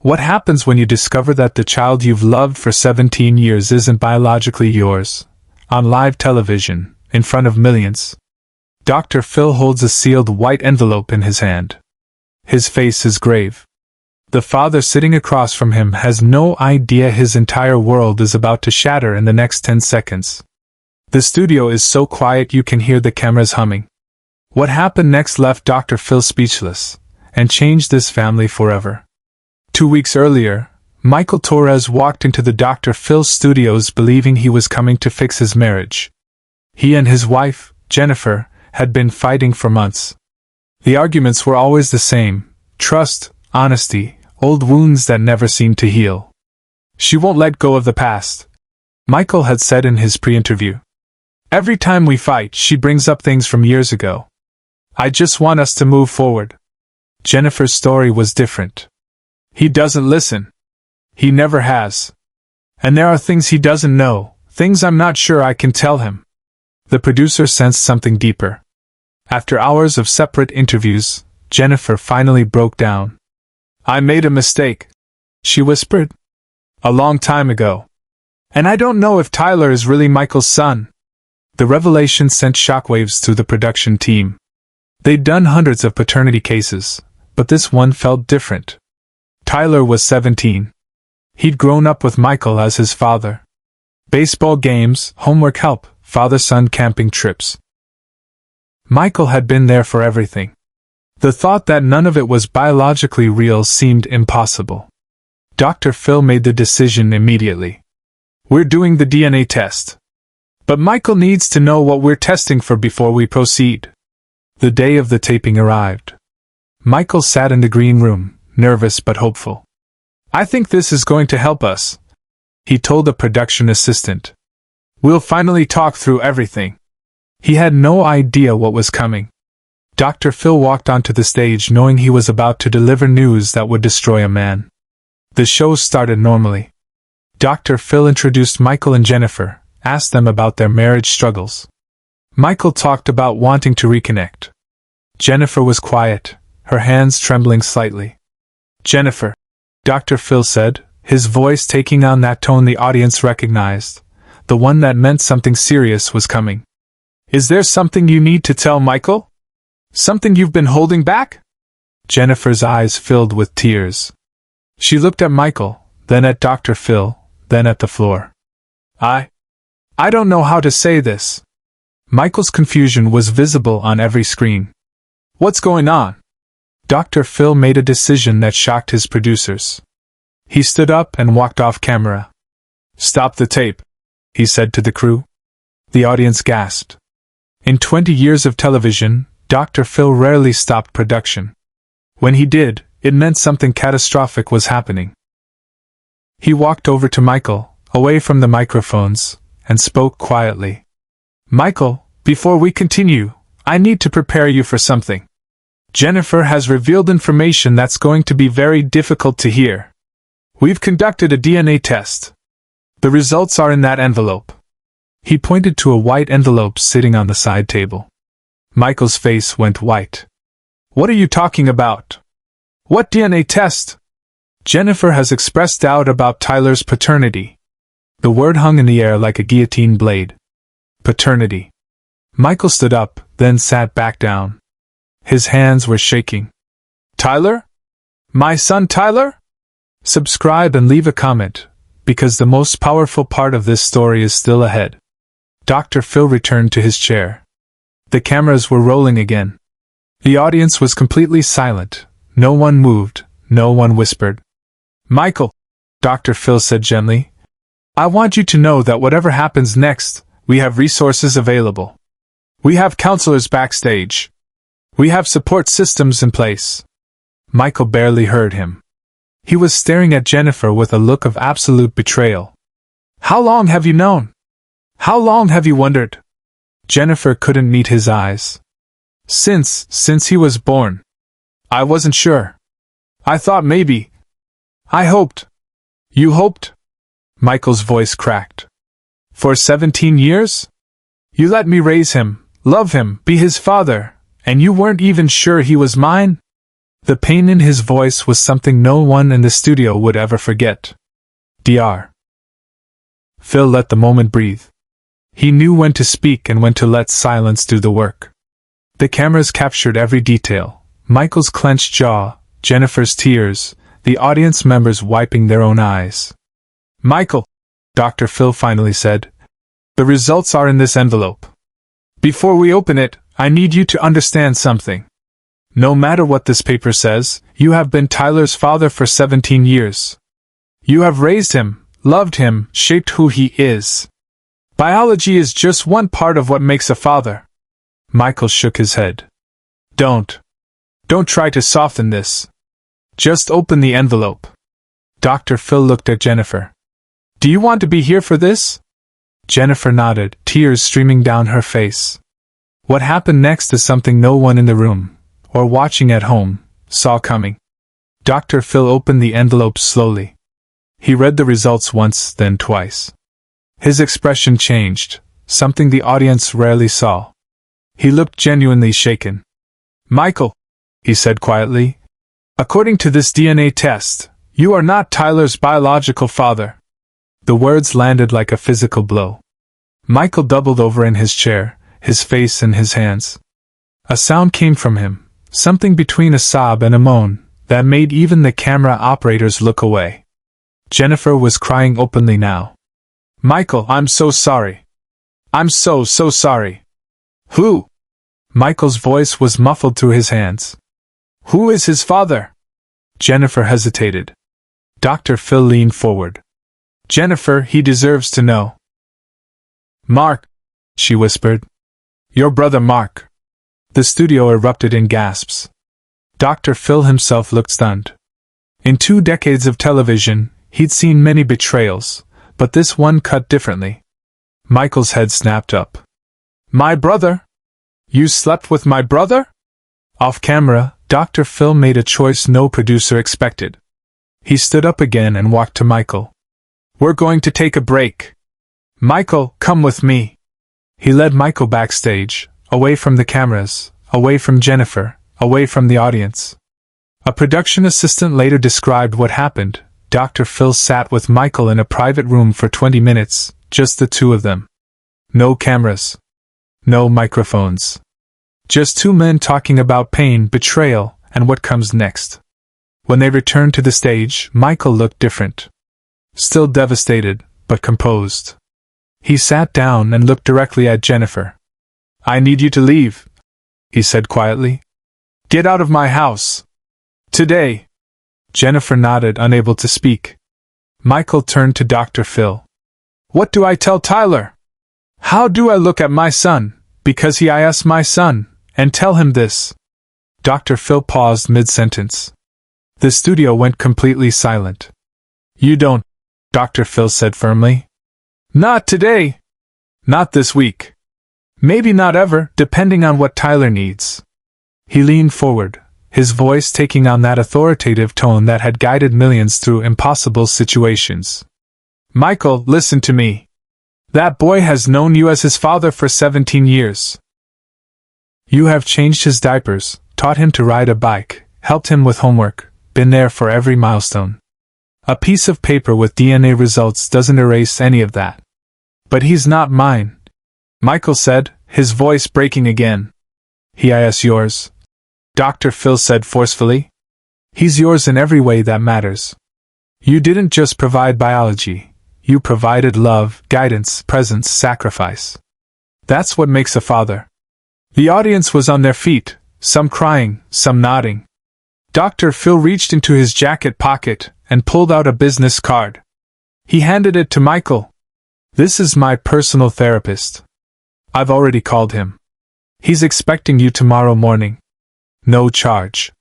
What happens when you discover that the child you've loved for 17 years isn't biologically yours? On live television, in front of millions. Dr. Phil holds a sealed white envelope in his hand. His face is grave. The father sitting across from him has no idea his entire world is about to shatter in the next 10 seconds. The studio is so quiet you can hear the cameras humming. What happened next left Dr. Phil speechless, and changed this family forever. 2 weeks earlier, Michael Torres walked into the Dr. Phil studios believing he was coming to fix his marriage. He and his wife, Jennifer, had been fighting for months. The arguments were always the same: trust, honesty, old wounds that never seemed to heal. "She won't let go of the past," Michael had said in his pre-interview. "Every time we fight, she brings up things from years ago. I just want us to move forward." Jennifer's story was different. "He doesn't listen. He never has. And there are things he doesn't know, things I'm not sure I can tell him." The producer sensed something deeper. After hours of separate interviews, Jennifer finally broke down. "I made a mistake," she whispered. "A long time ago. And I don't know if Tyler is really Michael's son." The revelation sent shockwaves through the production team. They'd done hundreds of paternity cases, but this one felt different. Tyler was 17. He'd grown up with Michael as his father. Baseball games, homework help, father-son camping trips. Michael had been there for everything. The thought that none of it was biologically real seemed impossible. Dr. Phil made the decision immediately. "We're doing the DNA test. But Michael needs to know what we're testing for before we proceed." The day of the taping arrived. Michael sat in the green room, nervous but hopeful. "I think this is going to help us," he told the production assistant. "We'll finally talk through everything." He had no idea what was coming. Dr. Phil walked onto the stage knowing he was about to deliver news that would destroy a man. The show started normally. Dr. Phil introduced Michael and Jennifer, asked them about their marriage struggles. Michael talked about wanting to reconnect. Jennifer was quiet, her hands trembling slightly. "Jennifer," Dr. Phil said, his voice taking on that tone the audience recognized, the one that meant something serious was coming. "Is there something you need to tell Michael? Something you've been holding back?" Jennifer's eyes filled with tears. She looked at Michael, then at Dr. Phil, then at the floor. I don't know how to say this." Michael's confusion was visible on every screen. "What's going on?" Dr. Phil made a decision that shocked his producers. He stood up and walked off camera. "Stop the tape," he said to the crew. The audience gasped. In 20 years of television, Dr. Phil rarely stopped production. When he did, it meant something catastrophic was happening. He walked over to Michael, away from the microphones, and spoke quietly. "Michael, before we continue, I need to prepare you for something. Jennifer has revealed information that's going to be very difficult to hear. We've conducted a DNA test. The results are in that envelope." He pointed to a white envelope sitting on the side table. Michael's face went white. "What are you talking about? What DNA test?" "Jennifer has expressed doubt about Tyler's paternity." The word hung in the air like a guillotine blade. Paternity. Michael stood up, then sat back down. His hands were shaking. "Tyler? My son Tyler?" Subscribe and leave a comment, because the most powerful part of this story is still ahead. Dr. Phil returned to his chair. The cameras were rolling again. The audience was completely silent. No one moved, no one whispered. "Michael," Dr. Phil said gently, "I want you to know that whatever happens next, we have resources available. We have counselors backstage. We have support systems in place." Michael barely heard him. He was staring at Jennifer with a look of absolute betrayal. "How long have you known? How long have you wondered?" Jennifer couldn't meet his eyes. Since he was born. I wasn't sure. I thought maybe. I hoped." "You hoped?" Michael's voice cracked. "For 17 years? You let me raise him, love him, be his father, and you weren't even sure he was mine?" The pain in his voice was something no one in the studio would ever forget. Dr. Phil let the moment breathe. He knew when to speak and when to let silence do the work. The cameras captured every detail: Michael's clenched jaw, Jennifer's tears, the audience members wiping their own eyes. "Michael," Dr. Phil finally said, "the results are in this envelope. Before we open it, I need you to understand something. No matter what this paper says, you have been Tyler's father for 17 years. You have raised him, loved him, shaped who he is. Biology is just one part of what makes a father." Michael shook his head. Don't try to soften this. Just open the envelope." Dr. Phil looked at Jennifer. "Do you want to be here for this?" Jennifer nodded, tears streaming down her face. What happened next is something no one in the room, or watching at home, saw coming. Dr. Phil opened the envelope slowly. He read the results once, then twice. His expression changed, something the audience rarely saw. He looked genuinely shaken. "Michael," he said quietly, "according to this DNA test, you are not Tyler's biological father." The words landed like a physical blow. Michael doubled over in his chair, his face in his hands. A sound came from him, something between a sob and a moan, that made even the camera operators look away. Jennifer was crying openly now. "Michael, I'm so sorry. I'm so sorry." "Who?" Michael's voice was muffled through his hands. "Who is his father?" Jennifer hesitated. Dr. Phil leaned forward. "Jennifer, he deserves to know." "Mark," she whispered. "Your brother Mark." The studio erupted in gasps. Dr. Phil himself looked stunned. In 2 decades of television, he'd seen many betrayals, but this one cut differently. Michael's head snapped up. "My brother? You slept with my brother?" Off camera, Dr. Phil made a choice no producer expected. He stood up again and walked to Michael. "We're going to take a break. Michael, come with me." He led Michael backstage, away from the cameras, away from Jennifer, away from the audience. A production assistant later described what happened. Dr. Phil sat with Michael in a private room for 20 minutes, just the two of them. No cameras. No microphones. Just 2 men talking about pain, betrayal, and what comes next. When they returned to the stage, Michael looked different. Still devastated, but composed. He sat down and looked directly at Jennifer. "I need you to leave," he said quietly. "Get out of my house. Today." Jennifer nodded, unable to speak. Michael turned to Dr. Phil. "What do I tell Tyler? How do I look at my son, because he is my son, and tell him this?" Dr. Phil paused mid-sentence. The studio went completely silent. "You don't," Dr. Phil said firmly. "Not today. Not this week. Maybe not ever, depending on what Tyler needs." He leaned forward, his voice taking on that authoritative tone that had guided millions through impossible situations. "Michael, listen to me. That boy has known you as his father for 17 years. You have changed his diapers, taught him to ride a bike, helped him with homework, been there for every milestone. A piece of paper with DNA results doesn't erase any of that. But he's not mine," Michael said, his voice breaking again. "He is yours," Dr. Phil said forcefully. "He's yours in every way that matters. You didn't just provide biology, you provided love, guidance, presence, sacrifice. That's what makes a father." The audience was on their feet, some crying, some nodding. Dr. Phil reached into his jacket pocket and pulled out a business card. He handed it to Michael. "This is my personal therapist. I've already called him. He's expecting you tomorrow morning. No charge.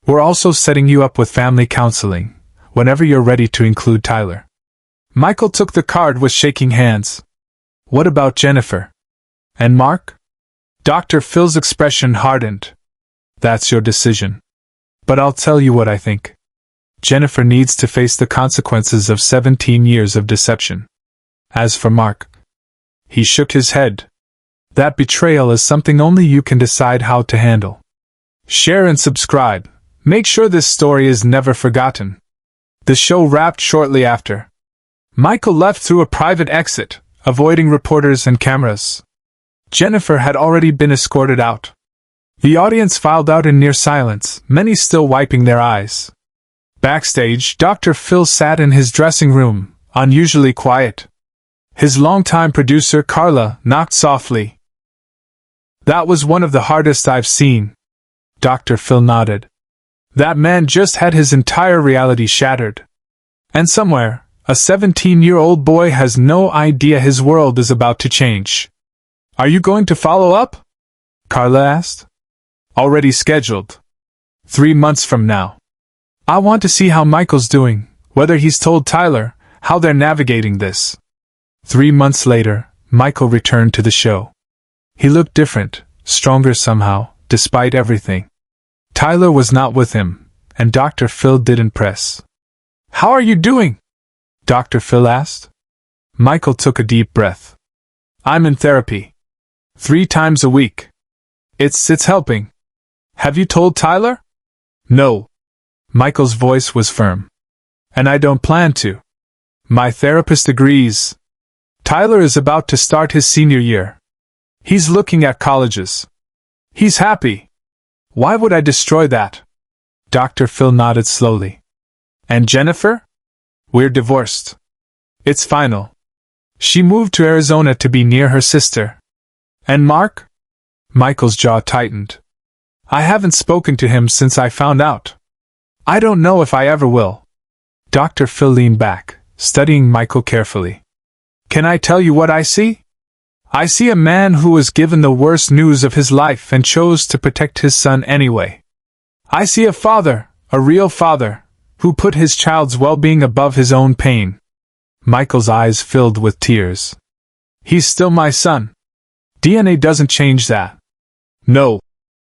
We're also setting you up with family counseling, whenever you're ready to include Tyler." Michael took the card with shaking hands. "What about Jennifer? And Mark?" Dr. Phil's expression hardened. "That's your decision. But I'll tell you what I think. Jennifer needs to face the consequences of 17 years of deception. As for Mark," he shook his head, "that betrayal is something only you can decide how to handle." Share and subscribe. make sure this story is never forgotten." The show wrapped shortly after. Michael left through a private exit, avoiding reporters and cameras. Jennifer had already been escorted out. The audience filed out in near silence, many still wiping their eyes. Backstage, Dr. Phil sat in his dressing room, unusually quiet. His longtime producer, Carla, knocked softly. "That was one of the hardest I've seen." Dr. Phil nodded. "That man just had his entire reality shattered. And somewhere, a 17-year-old boy has no idea his world is about to change." "Are you going to follow up?" Carla asked. "Already scheduled. 3 months from now. I want to see how Michael's doing, whether he's told Tyler, how they're navigating this." 3 months later, Michael returned to the show. He looked different, stronger somehow, despite everything. Tyler was not with him, and Dr. Phil didn't press. "How are you doing?" Dr. Phil asked. Michael took a deep breath. "I'm in therapy. 3 times a week. It's helping." "Have you told Tyler?" "No." Michael's voice was firm. "And I don't plan to. My therapist agrees. Tyler is about to start his senior year. He's looking at colleges. He's happy. Why would I destroy that?" Dr. Phil nodded slowly. "And Jennifer? We're divorced. It's final. She moved to Arizona to be near her sister." "And Mark?" Michael's jaw tightened. "I haven't spoken to him since I found out. I don't know if I ever will." Dr. Phil leaned back, studying Michael carefully. "Can I tell you what I see? I see a man who was given the worst news of his life and chose to protect his son anyway. I see a father, a real father, who put his child's well-being above his own pain." Michael's eyes filled with tears. "He's still my son. DNA doesn't change that." "No,"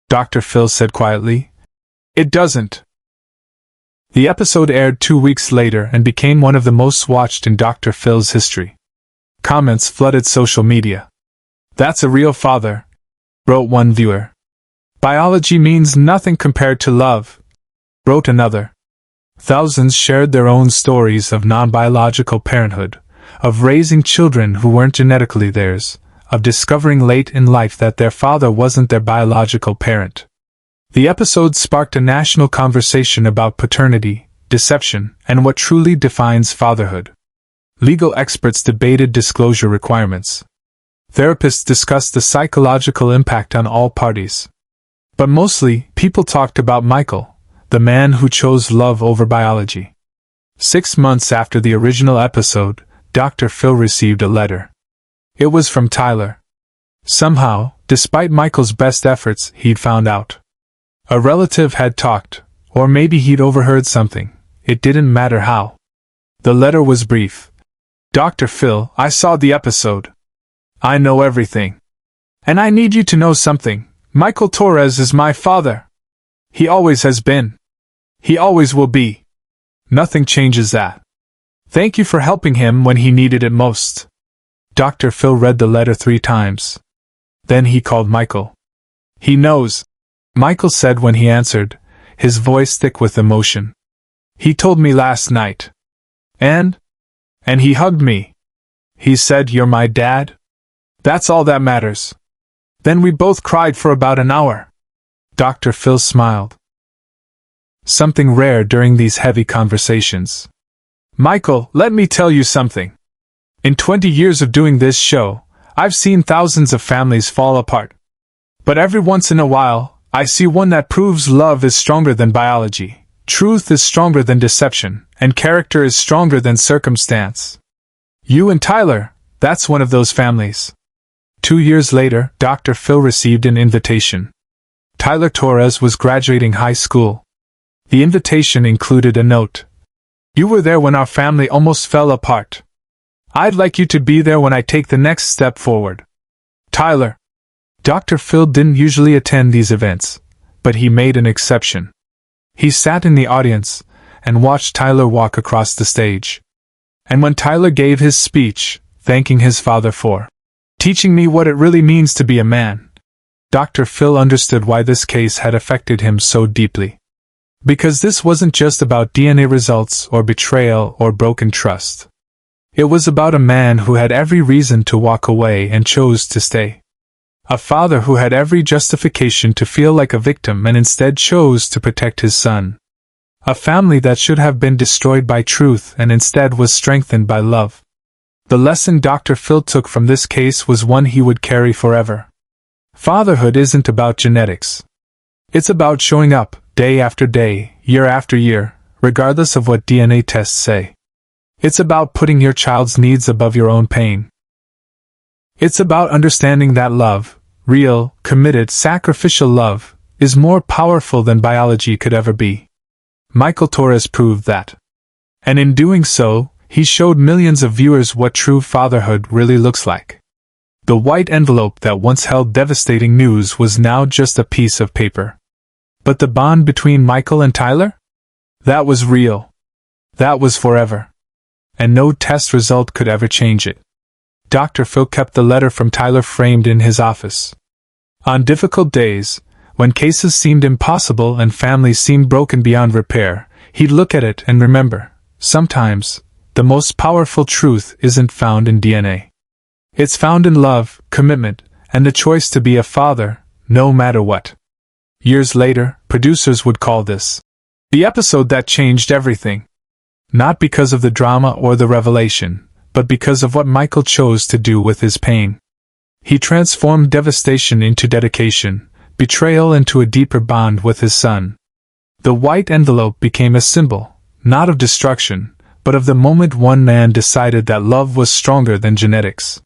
Dr. Phil said quietly. "It doesn't." The episode aired 2 weeks later and became one of the most watched in Dr. Phil's history. Comments flooded social media. "That's a real father," wrote one viewer. "Biology means nothing compared to love," wrote another. Thousands shared their own stories of non-biological parenthood, of raising children who weren't genetically theirs, of discovering late in life that their father wasn't their biological parent. The episode sparked a national conversation about paternity, deception, and what truly defines fatherhood. Legal experts debated disclosure requirements. Therapists discussed the psychological impact on all parties. But mostly, people talked about Michael, the man who chose love over biology. 6 months after the original episode, Dr. Phil received a letter. It was from Tyler. Somehow, despite Michael's best efforts, he'd found out. A relative had talked, or maybe he'd overheard something. It didn't matter how. The letter was brief. "Dr. Phil, I saw the episode. I know everything. And I need you to know something. Michael Torres is my father. He always has been. He always will be. Nothing changes that. Thank you for helping him when he needed it most." Dr. Phil read the letter 3 times. Then he called Michael. "He knows," Michael said when he answered, his voice thick with emotion. "He told me last night. And he hugged me. He said, 'You're my dad.' That's all that matters." Then we both cried for about an hour. Dr. Phil smiled. Something rare during these heavy conversations. "Michael, let me tell you something. In 20 years of doing this show, I've seen thousands of families fall apart. But every once in a while, I see one that proves love is stronger than biology, truth is stronger than deception, and character is stronger than circumstance. You and Tyler, that's one of those families." 2 years later, Dr. Phil received an invitation. Tyler Torres was graduating high school. The invitation included a note. "You were there when our family almost fell apart. I'd like you to be there when I take the next step forward. Tyler." Dr. Phil didn't usually attend these events, but he made an exception. He sat in the audience and watched Tyler walk across the stage. And when Tyler gave his speech, thanking his father for teaching me what it really means to be a man, Dr. Phil understood why this case had affected him so deeply. Because this wasn't just about DNA results or betrayal or broken trust. It was about a man who had every reason to walk away and chose to stay. A father who had every justification to feel like a victim and instead chose to protect his son. A family that should have been destroyed by truth and instead was strengthened by love. The lesson Dr. Phil took from this case was one he would carry forever. Fatherhood isn't about genetics. It's about showing up, day after day, year after year, regardless of what DNA tests say. It's about putting your child's needs above your own pain. It's about understanding that love, real, committed, sacrificial love, is more powerful than biology could ever be. Michael Torres proved that. And in doing so, he showed millions of viewers what true fatherhood really looks like. The white envelope that once held devastating news was now just a piece of paper. But the bond between Michael and Tyler? That was real. That was forever. And no test result could ever change it. Dr. Phil kept the letter from Tyler framed in his office. On difficult days, when cases seemed impossible and families seemed broken beyond repair, he'd look at it and remember, sometimes, the most powerful truth isn't found in DNA. It's found in love, commitment, and the choice to be a father, no matter what. Years later, producers would call this the episode that changed everything. Not because of the drama or the revelation, but because of what Michael chose to do with his pain. He transformed devastation into dedication, betrayal into a deeper bond with his son. The white envelope became a symbol, not of destruction, but of the moment one man decided that love was stronger than genetics.